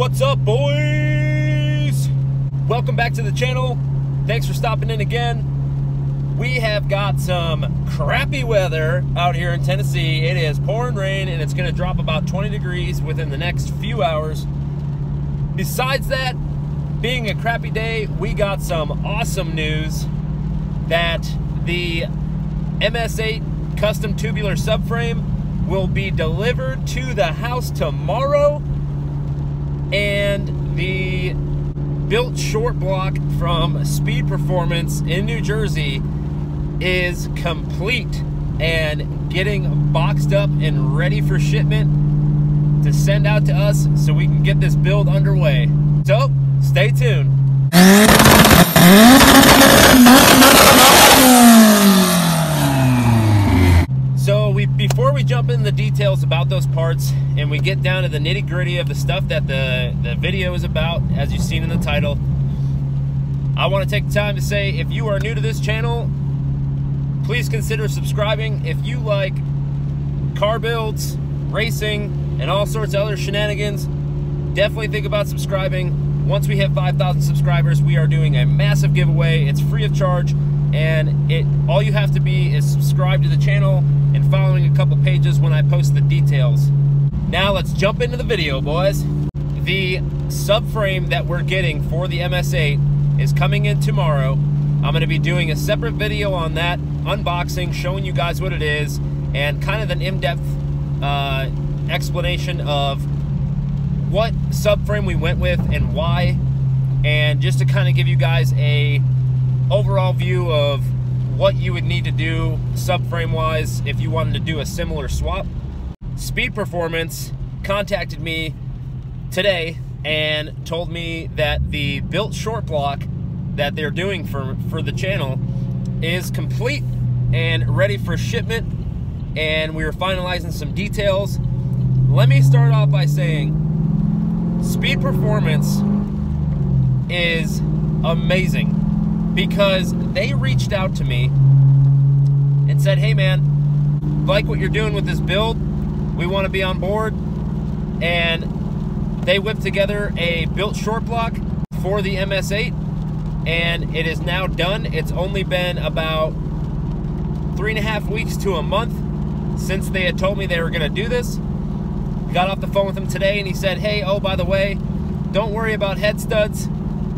What's up, boys? Welcome back to the channel. Thanks for stopping in again. We have got some crappy weather out here in Tennessee. It is pouring rain and it's gonna drop about 20 degrees within the next few hours. Besides that, being a crappy day, we got some awesome news that the MS8 custom tubular subframe will be delivered to the house tomorrow, and the built short block from Speed Performance in New Jersey is complete and getting boxed up and ready for shipment to send out to us so we can get this build underway. So stay tuned. So before we jump into the details about those parts and we get down to the nitty-gritty of the stuff that the video is about, as you've seen in the title, I want to take the time to say, if you are new to this channel, please consider subscribing. If you like car builds, racing, and all sorts of other shenanigans, definitely think about subscribing. Once we hit 5,000 subscribers, we are doing a massive giveaway. It's free of charge, and all you have to be is subscribe to the channel and following a couple pages when I post the details. Now let's jump into the video, boys. The subframe that we're getting for the MS8 is coming in tomorrow. I'm going to be doing a separate video on that, unboxing, showing you guys what it is, and kind of an in-depth explanation of what subframe we went with and why, and just to kind of give you guys a overall view of what you would need to do subframe wise if you wanted to do a similar swap. Speed Performance contacted me today and told me that the built short block that they're doing for the channel is complete and ready for shipment, and we were finalizing some details. Let me start off by saying Speed Performance is amazing, because they reached out to me and said, hey man, like what you're doing with this build, we want to be on board. And they whipped together a built short block for the MS8, and it is now done. It's only been about 3.5 weeks to a month since they had told me they were going to do this. Got off the phone with him today and he said, hey, oh, by the way, don't worry about head studs.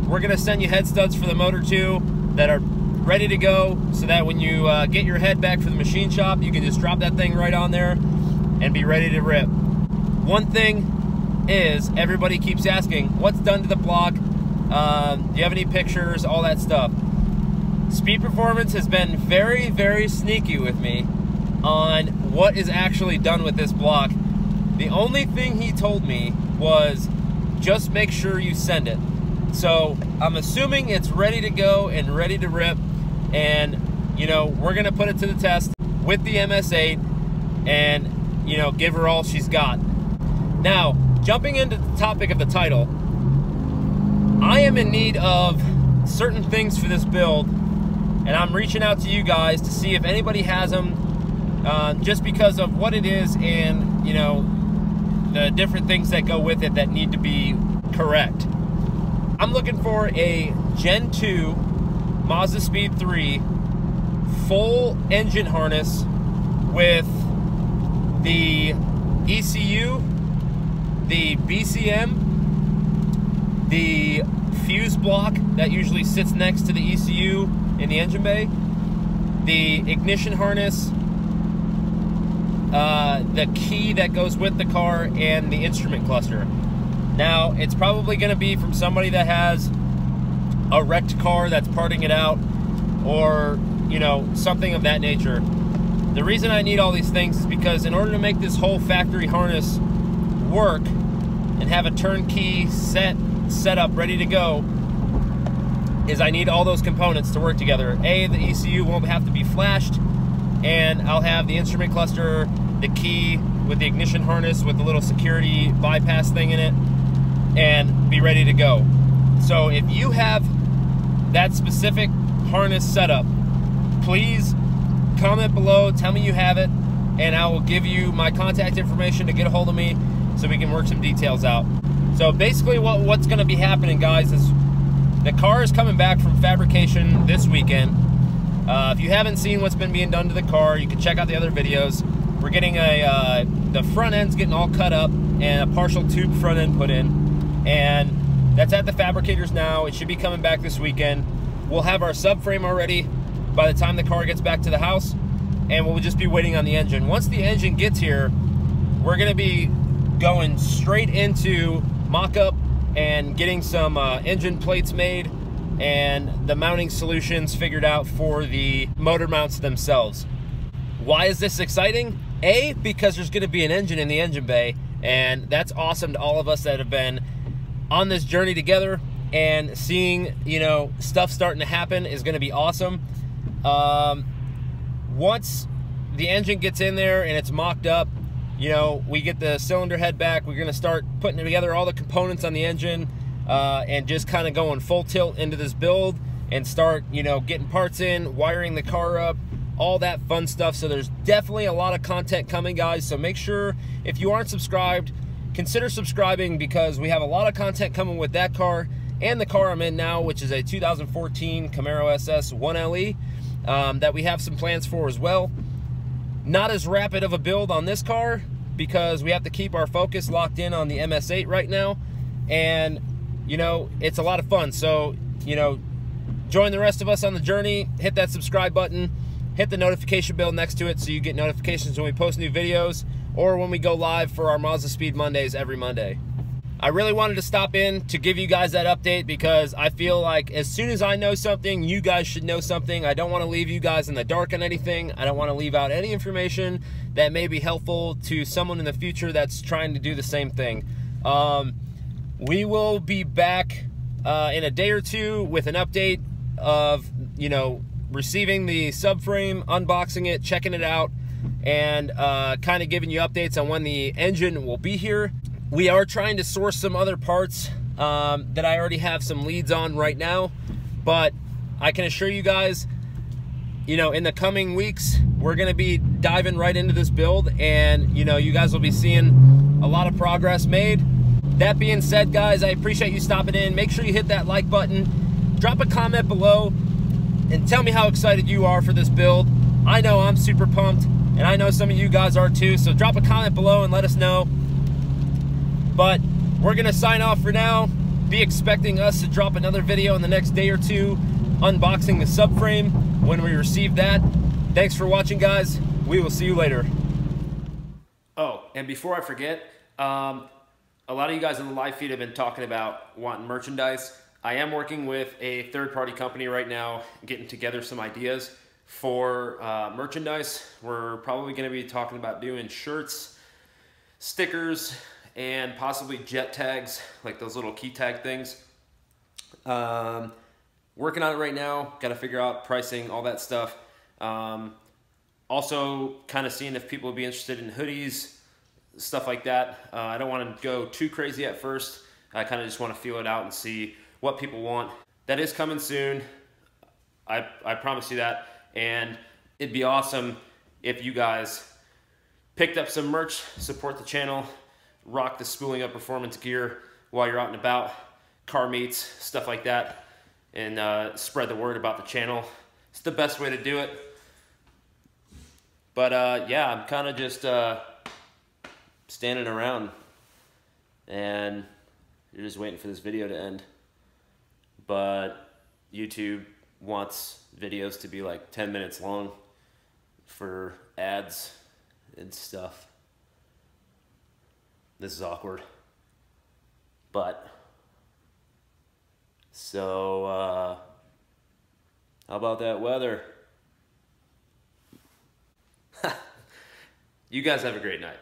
We're going to send you head studs for the motor too that are ready to go, so that when you get your head back from the machine shop, you can just drop that thing right on there and be ready to rip. One thing is, everybody keeps asking, what's done to the block? Do you have any pictures? All that stuff. Speed Performance has been very, very sneaky with me on what is actually done with this block. The only thing he told me was, just make sure you send it. So I'm assuming it's ready to go and ready to rip, and you know, we're gonna put it to the test with the MS8 and, you know, give her all she's got. Now, jumping into the topic of the title, I am in need of certain things for this build, and I'm reaching out to you guys to see if anybody has them, just because of what it is and, you know, the different things that go with it that need to be correct. I'm looking for a Gen 2 Mazdaspeed 3 full engine harness with the ECU, the BCM, the fuse block that usually sits next to the ECU in the engine bay, the ignition harness, the key that goes with the car, and the instrument cluster. Now, it's probably going to be from somebody that has a wrecked car that's parting it out, or, you know, something of that nature. The reason I need all these things is because in order to make this whole factory harness work and have a turnkey set up ready to go, is I need all those components to work together. A, the ECU won't have to be flashed, and I'll have the instrument cluster, the key with the ignition harness with the little security bypass thing in it, and be ready to go. So if you have that specific harness setup, please comment below, tell me you have it, and I will give you my contact information to get a hold of me so we can work some details out. So basically what's going to be happening, guys, is the car is coming back from fabrication this weekend. If you haven't seen what's been being done to the car, you can check out the other videos. We're getting the front end's getting all cut up and a partial tube front end put in, and that's at the fabricators now. It should be coming back this weekend. We'll have our subframe already by the time the car gets back to the house, and we'll just be waiting on the engine. Once the engine gets here, we're going to be going straight into mock-up and getting some engine plates made and the mounting solutions figured out for the motor mounts themselves. Why is this exciting? A, because there's going to be an engine in the engine bay, and that's awesome to all of us that have been on this journey together, and seeing, you know, stuff starting to happen is going to be awesome. Once the engine gets in there and it's mocked up, you know, we get the cylinder head back, we're going to start putting together all the components on the engine, and just kind of going full tilt into this build and start, you know, getting parts in, wiring the car up, all that fun stuff. So there's definitely a lot of content coming, guys. So make sure, if you aren't subscribed, consider subscribing, because we have a lot of content coming with that car and the car I'm in now, which is a 2014 Camaro SS 1LE, that we have some plans for as well. Not as rapid of a build on this car because we have to keep our focus locked in on the MS8 right now, and you know, it's a lot of fun. So, you know, join the rest of us on the journey. Hit that subscribe button, hit the notification bell next to it so you get notifications when we post new videos or when we go live for our Mazdaspeed Mondays every Monday. I really wanted to stop in to give you guys that update because I feel like as soon as I know something, you guys should know something. I don't want to leave you guys in the dark on anything. I don't want to leave out any information that may be helpful to someone in the future that's trying to do the same thing. We will be back in a day or two with an update of, you know, receiving the subframe, unboxing it, checking it out, and kind of giving you updates on when the engine will be here. We are trying to source some other parts that I already have some leads on right now, but I can assure you guys, you know, in the coming weeks, we're going to be diving right into this build, and, you know, you guys will be seeing a lot of progress made. That being said, guys, I appreciate you stopping in. Make sure you hit that like button, drop a comment below, and tell me how excited you are for this build. I know I'm super pumped, and I know some of you guys are too, so drop a comment below and let us know. But we're gonna sign off for now. Be expecting us to drop another video in the next day or two unboxing the subframe when we receive that. Thanks for watching, guys. We will see you later. Oh, and before I forget, a lot of you guys in the live feed have been talking about wanting merchandise. I am working with a third-party company right now, getting together some ideas for merchandise. We're probably gonna be talking about doing shirts, stickers, and possibly jet tags, like those little key tag things. Working on it right now, got to figure out pricing, all that stuff. Also kind of seeing if people would be interested in hoodies, stuff like that. I don't want to go too crazy at first. I kind of just want to feel it out and see what people want. That is coming soon. I promise you that. And it'd be awesome if you guys picked up some merch, support the channel, rock the Spooling Up Performance gear while you're out and about, car meets, stuff like that, and spread the word about the channel. It's the best way to do it. But yeah, I'm kind of just standing around, and you're just waiting for this video to end. But YouTube wants videos to be like 10 minutes long for ads and stuff. This is awkward. But, so, how about that weather? You guys have a great night.